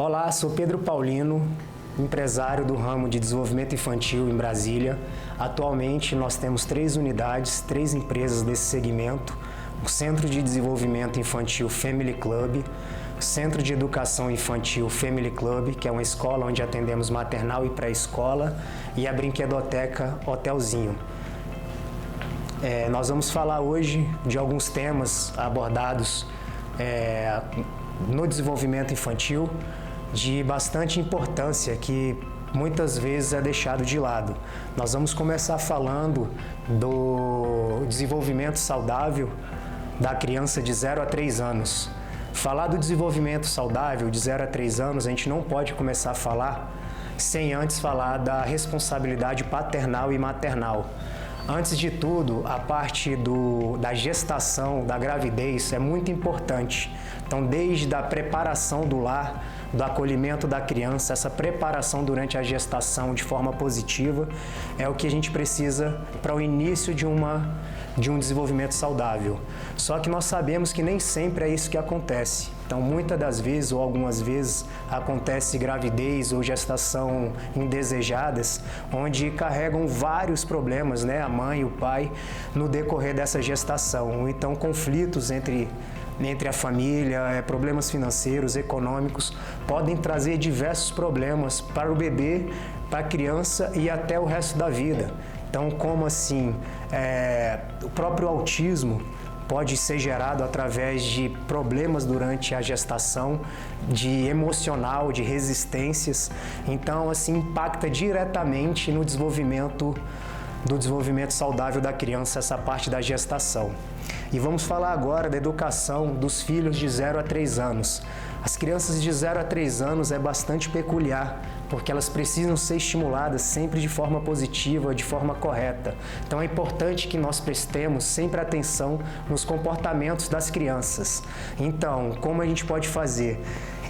Olá, sou Pedro Paulino, empresário do ramo de desenvolvimento infantil em Brasília. Atualmente nós temos 3 unidades, 3 empresas desse segmento: o Centro de Desenvolvimento Infantil Family Club, o Centro de Educação Infantil Family Club, que é uma escola onde atendemos maternal e pré-escola, e a Brinquedoteca Hotelzinho. Nós vamos falar hoje de alguns temas abordados no desenvolvimento infantil de bastante importância que muitas vezes é deixado de lado. Nós vamos começar falando do desenvolvimento saudável da criança de 0 a 3 anos. Falar do desenvolvimento saudável de 0 a 3 anos, a gente não pode começar a falar sem antes falar da responsabilidade paternal e maternal. Antes de tudo, a parte da gestação, da gravidez é muito importante. Então, desde a preparação do lar, do acolhimento da criança, essa preparação durante a gestação de forma positiva é o que a gente precisa para o início de um desenvolvimento saudável. Só que nós sabemos que nem sempre é isso que acontece. Então, muitas das vezes ou algumas vezes acontece gravidez ou gestação indesejadas, onde carregam vários problemas, a mãe e o pai, no decorrer dessa gestação. Ou então, conflitos entre a família, problemas financeiros, econômicos, podem trazer diversos problemas para o bebê, para a criança e até o resto da vida. Então, como assim, o próprio autismo pode ser gerado através de problemas durante a gestação, de emocional, de resistências. Então, assim, impacta diretamente no desenvolvimento saudável da criança, essa parte da gestação. E vamos falar agora da educação dos filhos de 0 a 3 anos. As crianças de 0 a 3 anos é bastante peculiar, porque elas precisam ser estimuladas sempre de forma positiva, de forma correta. Então é importante que nós prestemos sempre atenção nos comportamentos das crianças. Então, como a gente pode fazer?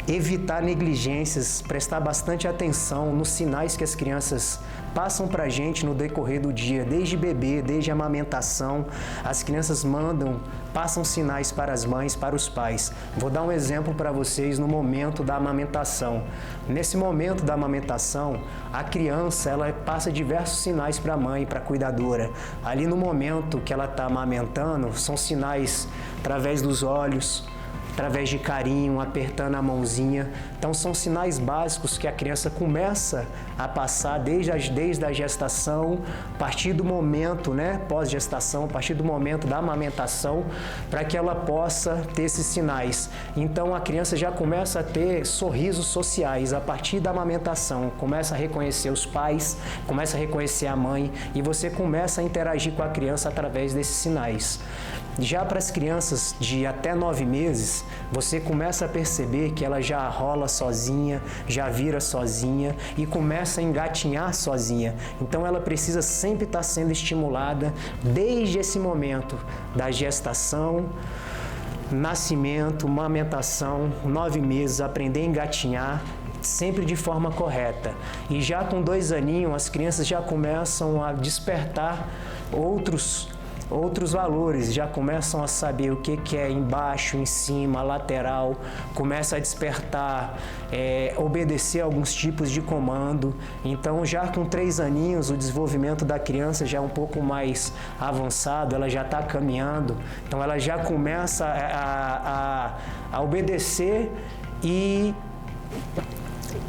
Evitar negligências, prestar bastante atenção nos sinais que as crianças passam para a gente no decorrer do dia, desde bebê, desde a amamentação. As crianças passam sinais para as mães, para os pais. Vou dar um exemplo para vocês no momento da amamentação. Nesse momento da amamentação, a criança ela passa diversos sinais para a mãe, para a cuidadora. Ali no momento que ela está amamentando, são sinais através dos olhos, através de carinho, apertando a mãozinha. Então são sinais básicos que a criança começa a passar desde a gestação, a partir do momento, pós-gestação, a partir do momento da amamentação, para que ela possa ter esses sinais. Então a criança já começa a ter sorrisos sociais a partir da amamentação, começa a reconhecer os pais, começa a reconhecer a mãe e você começa a interagir com a criança através desses sinais. Já para as crianças de até 9 meses, você começa a perceber que ela já rola sozinha, já vira sozinha e começa a engatinhar sozinha. Então ela precisa sempre estar sendo estimulada desde esse momento da gestação, nascimento, amamentação, 9 meses, aprender a engatinhar, sempre de forma correta. E já com 2 aninhos, as crianças já começam a despertar outros valores, já começam a saber o que é embaixo, em cima, lateral, começa a despertar, obedecer alguns tipos de comando. Então, já com 3 aninhos, o desenvolvimento da criança já é um pouco mais avançado, ela já está caminhando, então ela já começa a obedecer e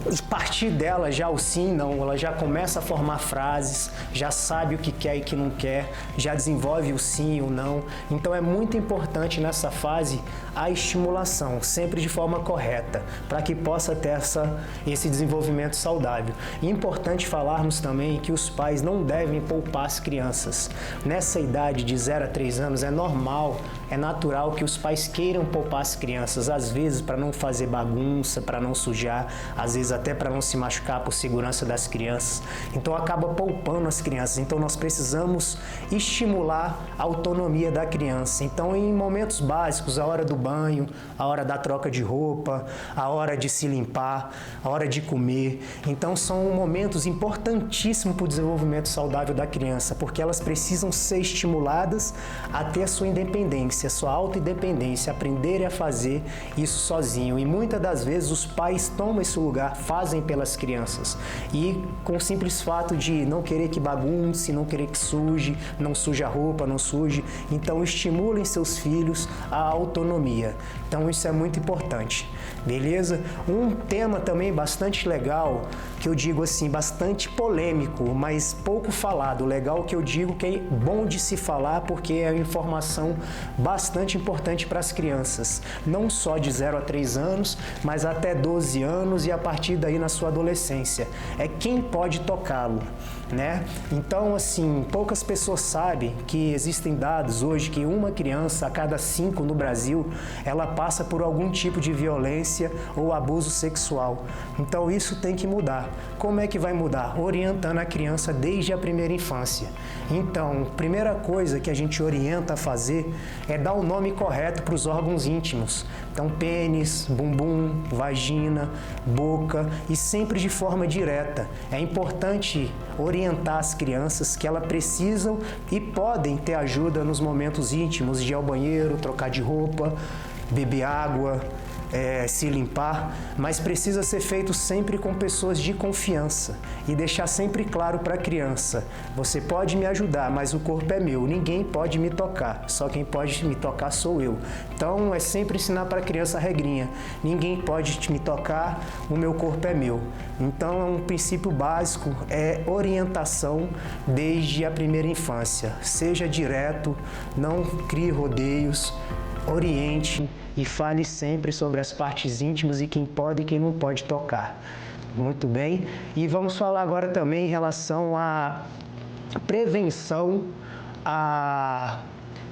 a partir dela já o sim, não, ela já começa a formar frases, já sabe o que quer e o que não quer, já desenvolve o sim e o não. Então é muito importante nessa fase a estimulação, sempre de forma correta, para que possa ter esse desenvolvimento saudável. E importante falarmos também que os pais não devem poupar as crianças. Nessa idade de 0 a 3 anos é normal, é natural que os pais queiram poupar as crianças, às vezes para não fazer bagunça, para não sujar, às vezes até para não se machucar por segurança das crianças. Então acaba poupando as crianças. Então nós precisamos estimular a autonomia da criança. Então em momentos básicos, a hora do banho, a hora da troca de roupa, a hora de se limpar, a hora de comer. Então são momentos importantíssimos para o desenvolvimento saudável da criança, porque elas precisam ser estimuladas a ter a sua independência. independência, sua autoindependência, aprenderem a fazer isso sozinho. E muitas das vezes os pais tomam esse lugar, fazem pelas crianças. E com o simples fato de não querer que bagunce, não querer que suje, não suje a roupa, não suje. Então estimulem seus filhos à autonomia. Então isso é muito importante, beleza? Um tema também bastante legal, que eu digo assim, bastante polêmico, mas pouco falado. Legal que eu digo que é bom de se falar porque é uma informação bastante importante para as crianças. Não só de 0 a 3 anos, mas até 12 anos e a partir daí na sua adolescência. É quem pode tocá-lo, né? Então, assim, poucas pessoas sabem que existem dados hoje que uma criança a cada 5 no Brasil, ela passa por algum tipo de violência ou abuso sexual. Então, isso tem que mudar. Como é que vai mudar? Orientando a criança desde a primeira infância. Então, primeira coisa que a gente orienta a fazer é dar o nome correto para os órgãos íntimos. Então, pênis, bumbum, vagina, boca e sempre de forma direta. É importante orientar as crianças que elas precisam e podem ter ajuda nos momentos íntimos de ir ao banheiro, trocar de roupa, beber água, se limpar, mas precisa ser feito sempre com pessoas de confiança e deixar sempre claro para a criança: você pode me ajudar, mas o corpo é meu, ninguém pode me tocar, só quem pode me tocar sou eu. Então é sempre ensinar para a criança a regrinha: ninguém pode me tocar, o meu corpo é meu. Então é um princípio básico, é orientação desde a primeira infância. Seja direto, não crie rodeios, oriente e fale sempre sobre as partes íntimas e quem pode e quem não pode tocar. Muito bem? E vamos falar agora também em relação à prevenção à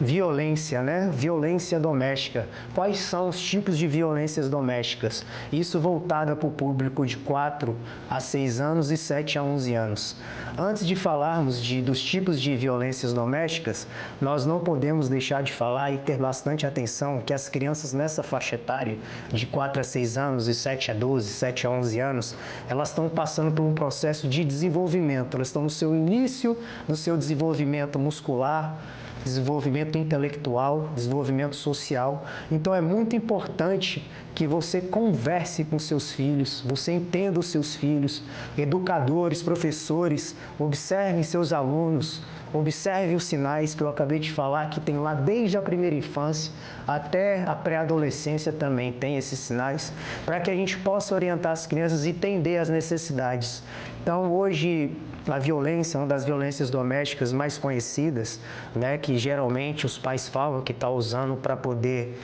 violência, né? Violência doméstica. Quais são os tipos de violências domésticas? Isso voltado para o público de 4 a 6 anos e 7 a 11 anos. Antes de falarmos dos tipos de violências domésticas, nós não podemos deixar de falar e ter bastante atenção que as crianças nessa faixa etária, de 4 a 6 anos e 7 a 12, 7 a 11 anos, elas estão passando por um processo de desenvolvimento. Elas estão no seu início, no seu desenvolvimento muscular, desenvolvimento intelectual, desenvolvimento social. Então é muito importante que você converse com seus filhos, você entenda os seus filhos, educadores, professores, observem seus alunos, observe os sinais que eu acabei de falar, que tem lá desde a primeira infância até a pré-adolescência também tem esses sinais, para que a gente possa orientar as crianças e entender as necessidades. Então, hoje, a violência, uma das violências domésticas mais conhecidas, né, que geralmente os pais falam que está usando para poder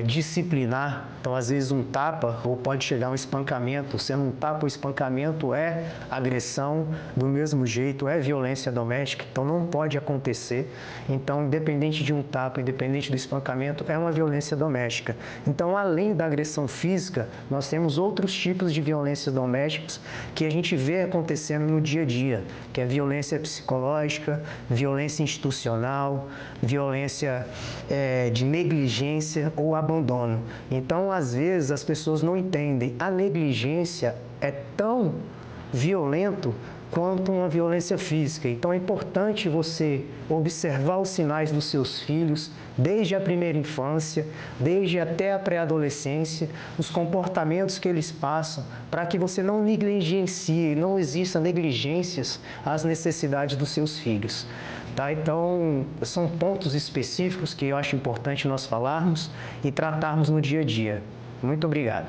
disciplinar. Então, às vezes, um tapa ou pode chegar um espancamento. Sendo um tapa ou espancamento é agressão, do mesmo jeito é violência doméstica. Então, não pode acontecer. Então, independente de um tapa, independente do espancamento, é uma violência doméstica. Então, além da agressão física, nós temos outros tipos de violências domésticas que a gente vê acontecendo no dia a dia, que é violência psicológica, violência institucional, violência de negligência ou abandono. Então, às vezes, as pessoas não entendem. A negligência é tão violento quanto uma violência física. Então, é importante você observar os sinais dos seus filhos desde a primeira infância, desde até a pré-adolescência, os comportamentos que eles passam, para que você não negligencie, não exista negligências às necessidades dos seus filhos. Tá? Então, são pontos específicos que eu acho importante nós falarmos e tratarmos no dia a dia. Muito obrigado.